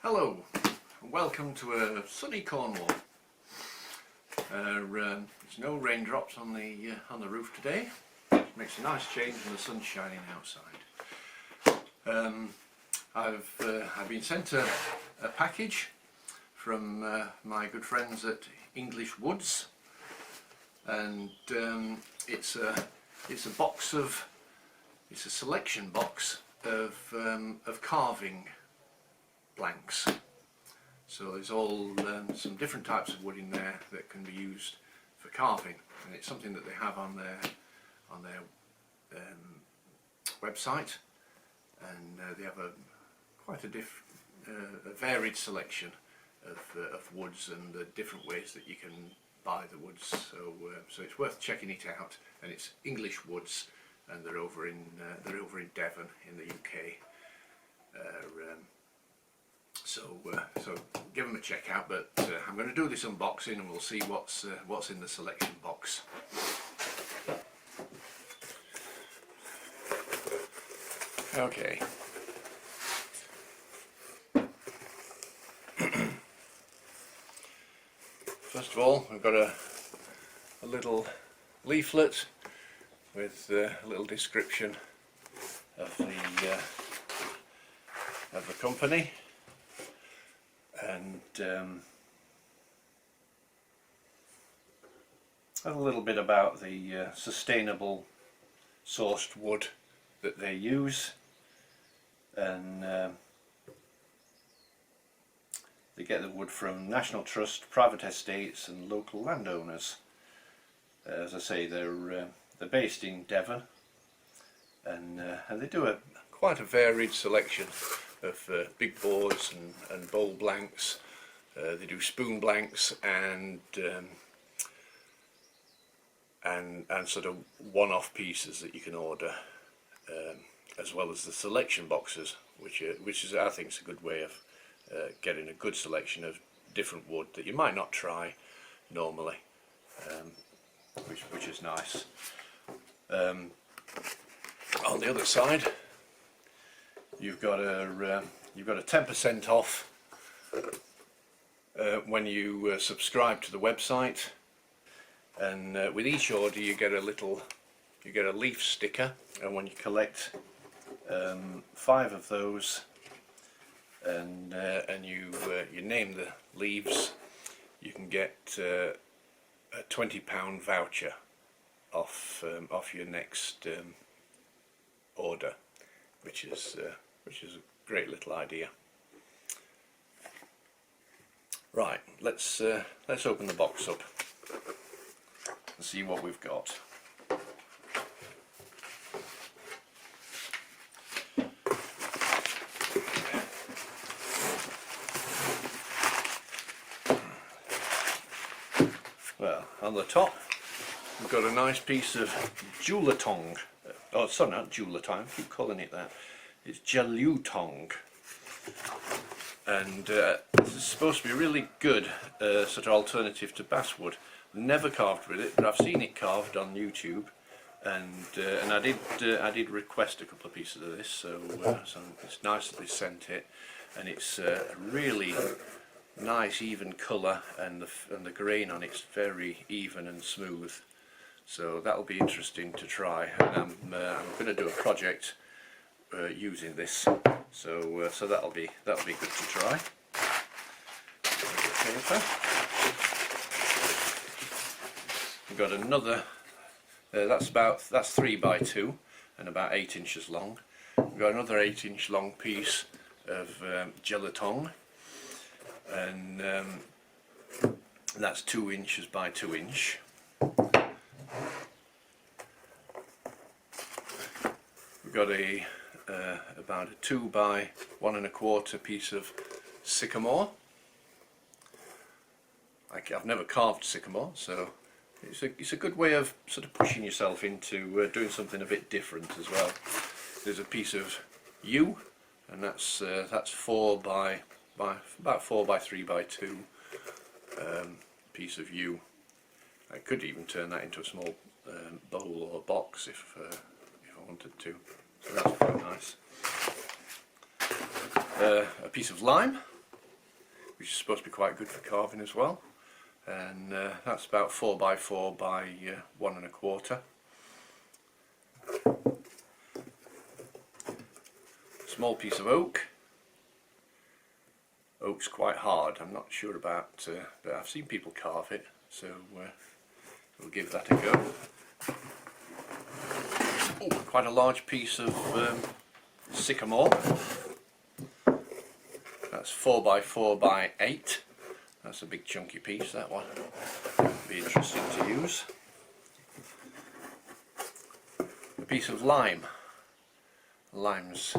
Hello, and welcome to a sunny Cornwall. There's no raindrops on the roof today. It makes a nice change when the sun's shining outside. I've been sent a package from my good friends at English Woods, and it's a selection box of carving blanks. So there's all some different types of wood in there that can be used for carving, and it's something that they have on their website, and they have quite a varied selection of woods and the different ways that you can buy the woods. So it's worth checking it out, and it's English Woods, and they're over in Devon in the UK. So give them a check out, but I'm going to do this unboxing and we'll see what's in the selection box. Okay. First of all, we've got a little leaflet with a little description of the company, and a little bit about the sustainable sourced wood that they use, and they get the wood from National Trust, private estates and local landowners. As I say, they're based in Devon, and they do quite a varied selection of big boards and bowl blanks. They do spoon blanks and sort of one-off pieces that you can order, as well as the selection boxes, which is, I think, is a good way of getting a good selection of different wood that you might not try normally, which is nice. On the other side, you've got a 10% off when you subscribe to the website, and with each order you get a leaf sticker, and when you collect 5 of those, and you name the leaves, you can get a £20 voucher off your next order, which is a great little idea. Right, let's open the box up and see what we've got. Well, on the top we've got a nice piece of Jelutong. Oh, sorry, not Jelutong, I keep calling it that. It's Jelutong, and this is supposed to be really good sort of alternative to basswood. Never carved with it, but I've seen it carved on YouTube, and I did request a couple of pieces of this, so it's nice that they sent it, and it's a really nice even colour, and the grain on it's very even and smooth. So that'll be interesting to try, and I'm going to do a project using this, so that'll be good to try. We've got another. That's 3x2 and about 8 inches long. We've got another 8-inch long piece of Jelutong, and that's 2 inches by 2 inch. We've got about a 2 by 1 1/4 piece of sycamore. I've never carved sycamore, so it's a good way of sort of pushing yourself into doing something a bit different as well. There's a piece of yew, and that's 4 by about 4 by 3 by 2 piece of yew. I could even turn that into a small bowl or box if I wanted to. So that's quite nice. A piece of lime, which is supposed to be quite good for carving as well. And that's about 4 by 4 by 1 1/4. Small piece of oak. Oak's quite hard, I'm not sure about, but I've seen people carve it, so we'll give that a go. Oh, quite a large piece of sycamore. That's 4 by 4 by 8. That's a big chunky piece, that one. Be interesting to use. A piece of lime. Lime's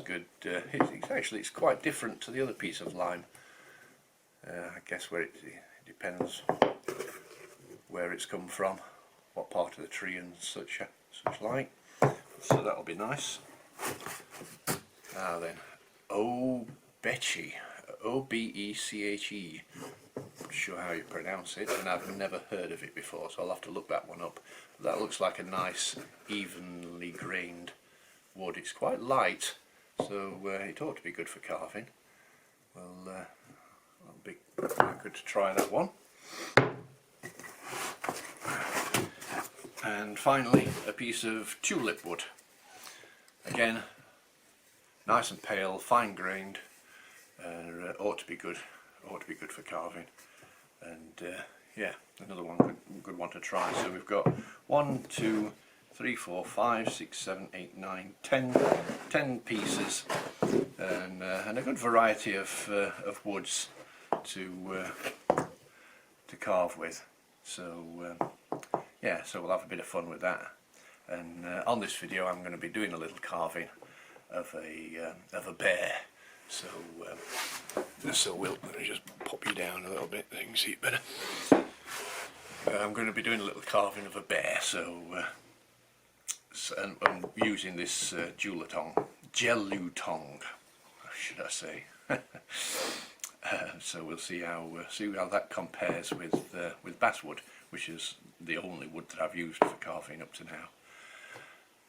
good. It's quite different to the other piece of lime. I guess where it depends where it's come from, what part of the tree and such like. So that'll be nice. Now then, Obeche, O-B-E-C-H-E. Not sure how you pronounce it, and I've never heard of it before, so I'll have to look that one up. That looks like a nice, evenly grained wood. It's quite light, so it ought to be good for carving. Well, it'll be good to try that one. And finally, a piece of tulip wood. Again, nice and pale, fine grained, and ought to be good for carving. And yeah, another one good one to try. So we've got 1, 2, 3, 4, 5, 6, 7, 8, 9, 10 pieces, and a good variety of woods to carve with. So yeah, so we'll have a bit of fun with that. And on this video, I'm going to be doing a little carving of a bear. So let me just pop you down a little bit so you can see it better. I'm going to be doing a little carving of a bear. So and I'm using this Jelutong, should I say? So we'll see how that compares with basswood, which is the only wood that I've used for carving up to now.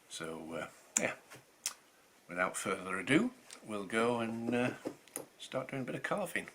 So yeah, without further ado, we'll go and start doing a bit of carving.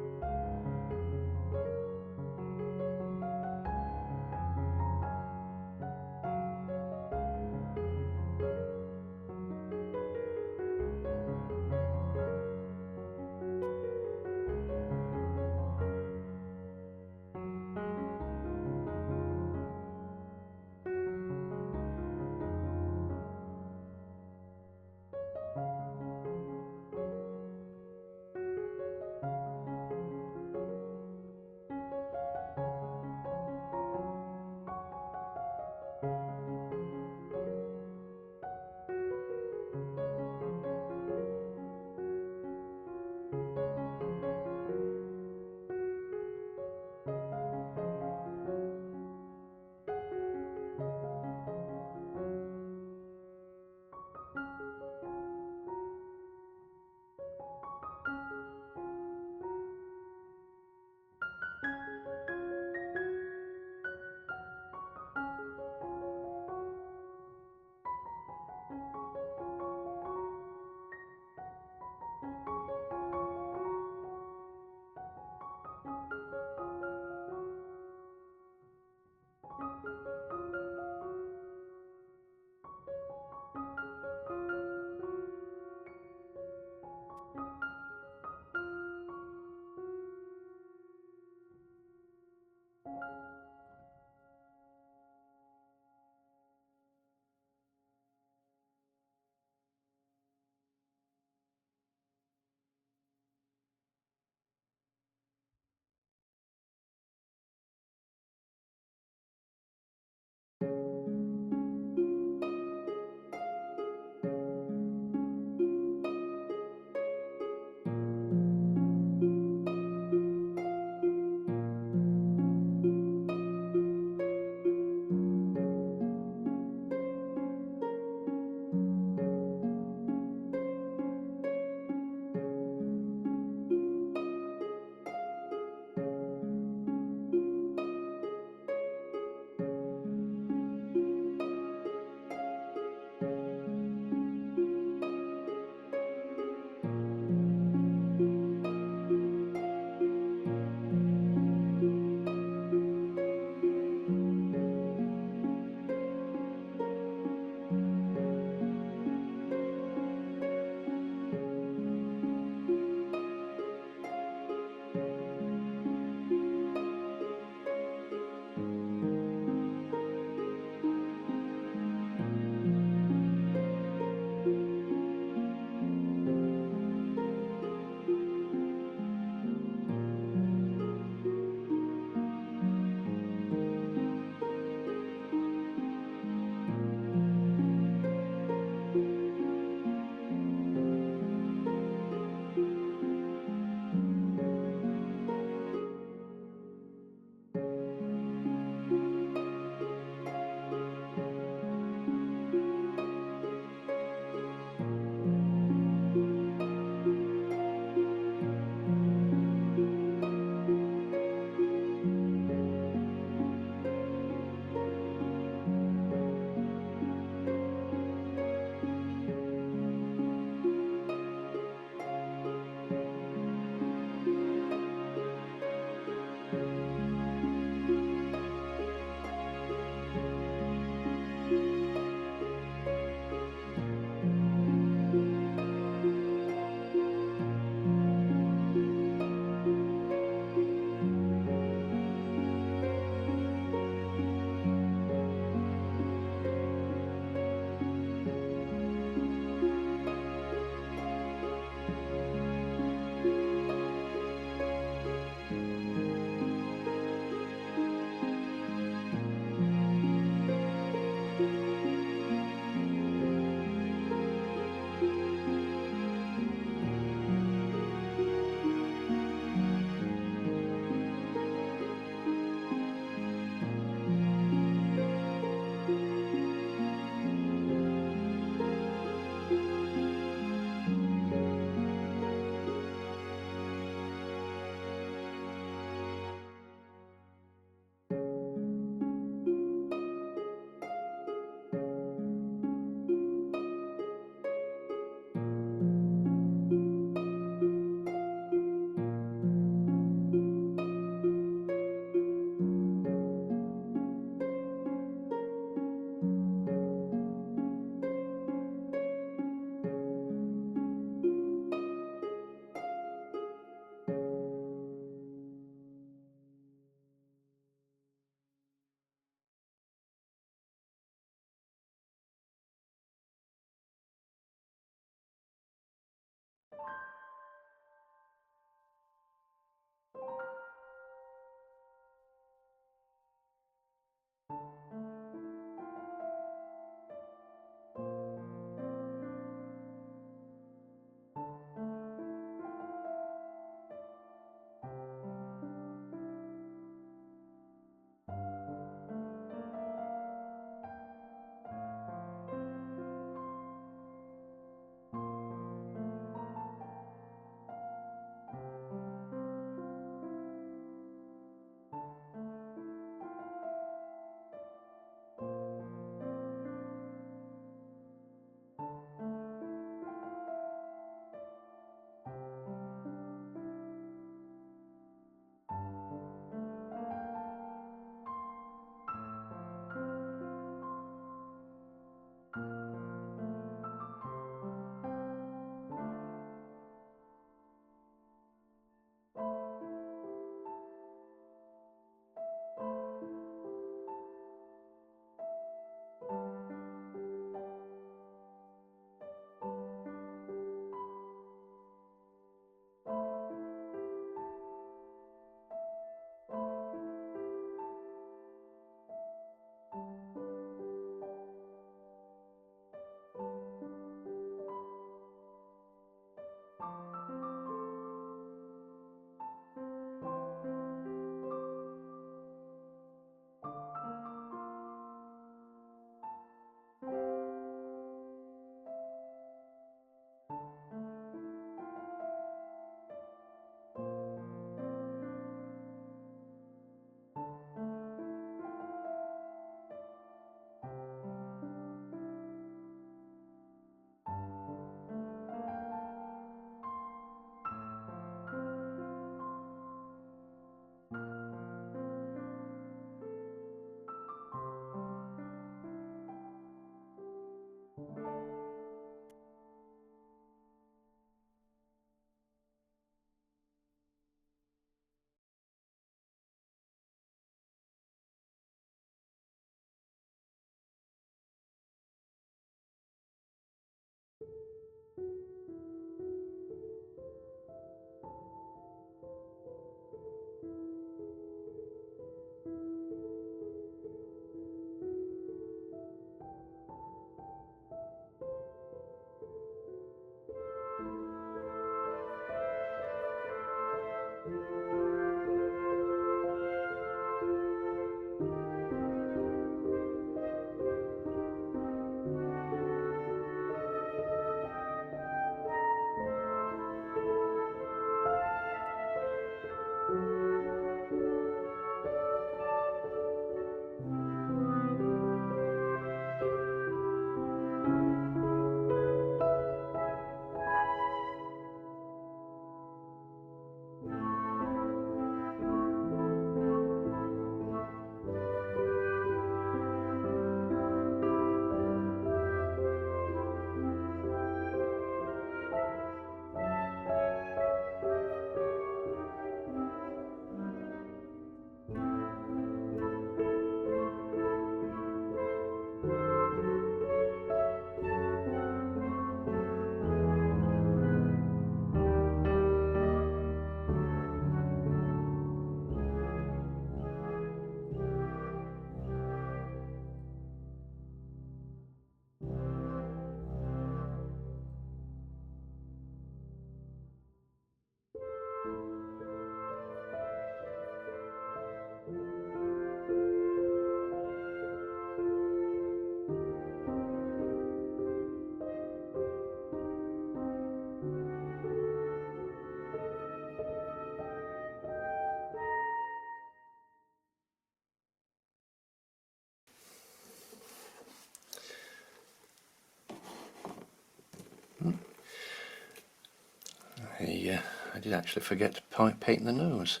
I did actually forget to paint the nose,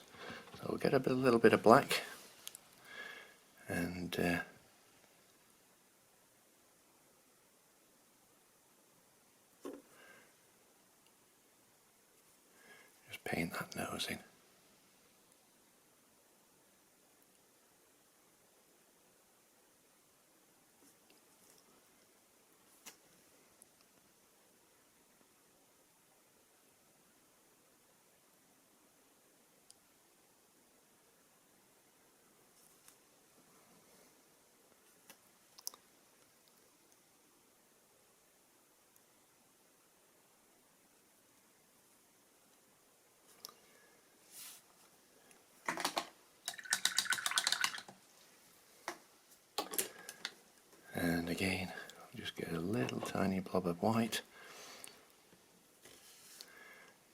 so we'll get a little bit of black and just paint that nose in. And again, just get a little tiny blob of white,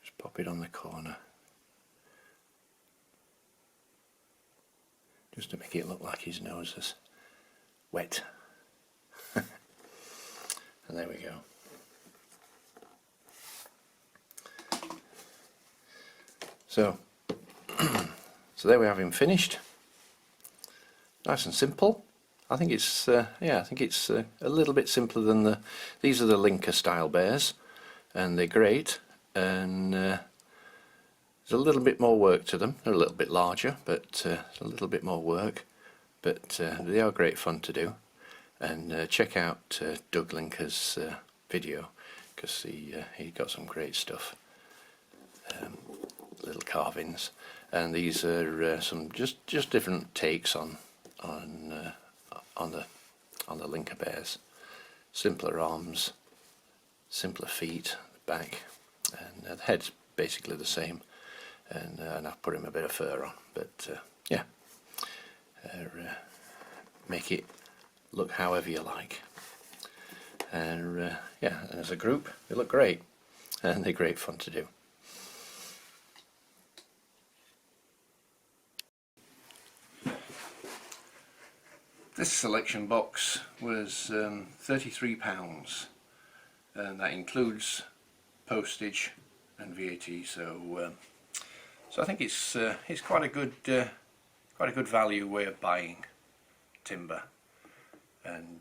just pop it on the corner, just to make it look like his nose is wet. And there we go. So, so there we have him finished. Nice and simple. I think it's I think it's a little bit simpler than these are the Linker style bears, and they're great, and there's a little bit more work to them. They're a little bit larger, but a little bit more work, but they are great fun to do. And check out Doug Linker's video, because he got some great stuff, little carvings, and these are some just different takes on the Linker bears. Simpler arms, simpler feet, back, and the head's basically the same, and I've put him a bit of fur on, but yeah, make it look however you like. And yeah, and as a group they look great, and they're great fun to do. This selection box was £33, and that includes postage and VAT. So, so I think it's quite a good value way of buying timber, and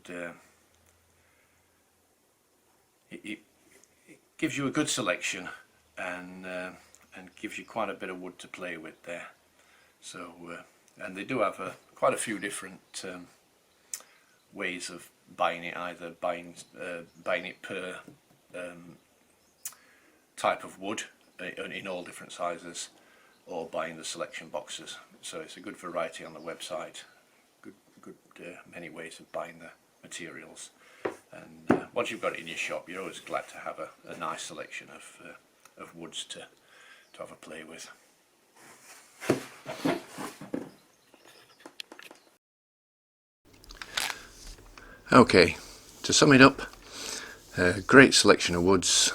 it gives you a good selection, and gives you quite a bit of wood to play with there. So, and they do have quite a few different ways of buying it, either buying it per type of wood in all different sizes, or buying the selection boxes. So it's a good variety on the website, good many ways of buying the materials, and once you've got it in your shop, you're always glad to have a nice selection of woods to have a play with. Okay, to sum it up, a great selection of woods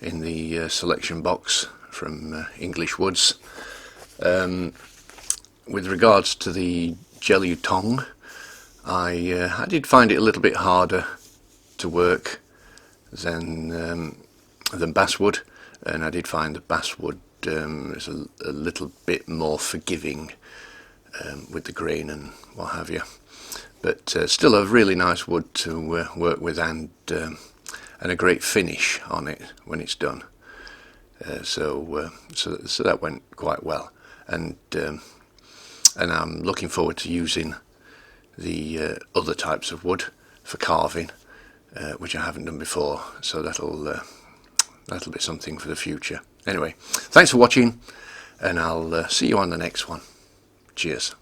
in the selection box from English Woods. With regards to the Jelutong, I did find it a little bit harder to work than basswood, and I did find the basswood is a little bit more forgiving with the grain and what have you. But still a really nice wood to work with, and a great finish on it when it's done. So that went quite well, and I'm looking forward to using the other types of wood for carving, which I haven't done before. So that'll be something for the future. Anyway, thanks for watching, and I'll see you on the next one. Cheers.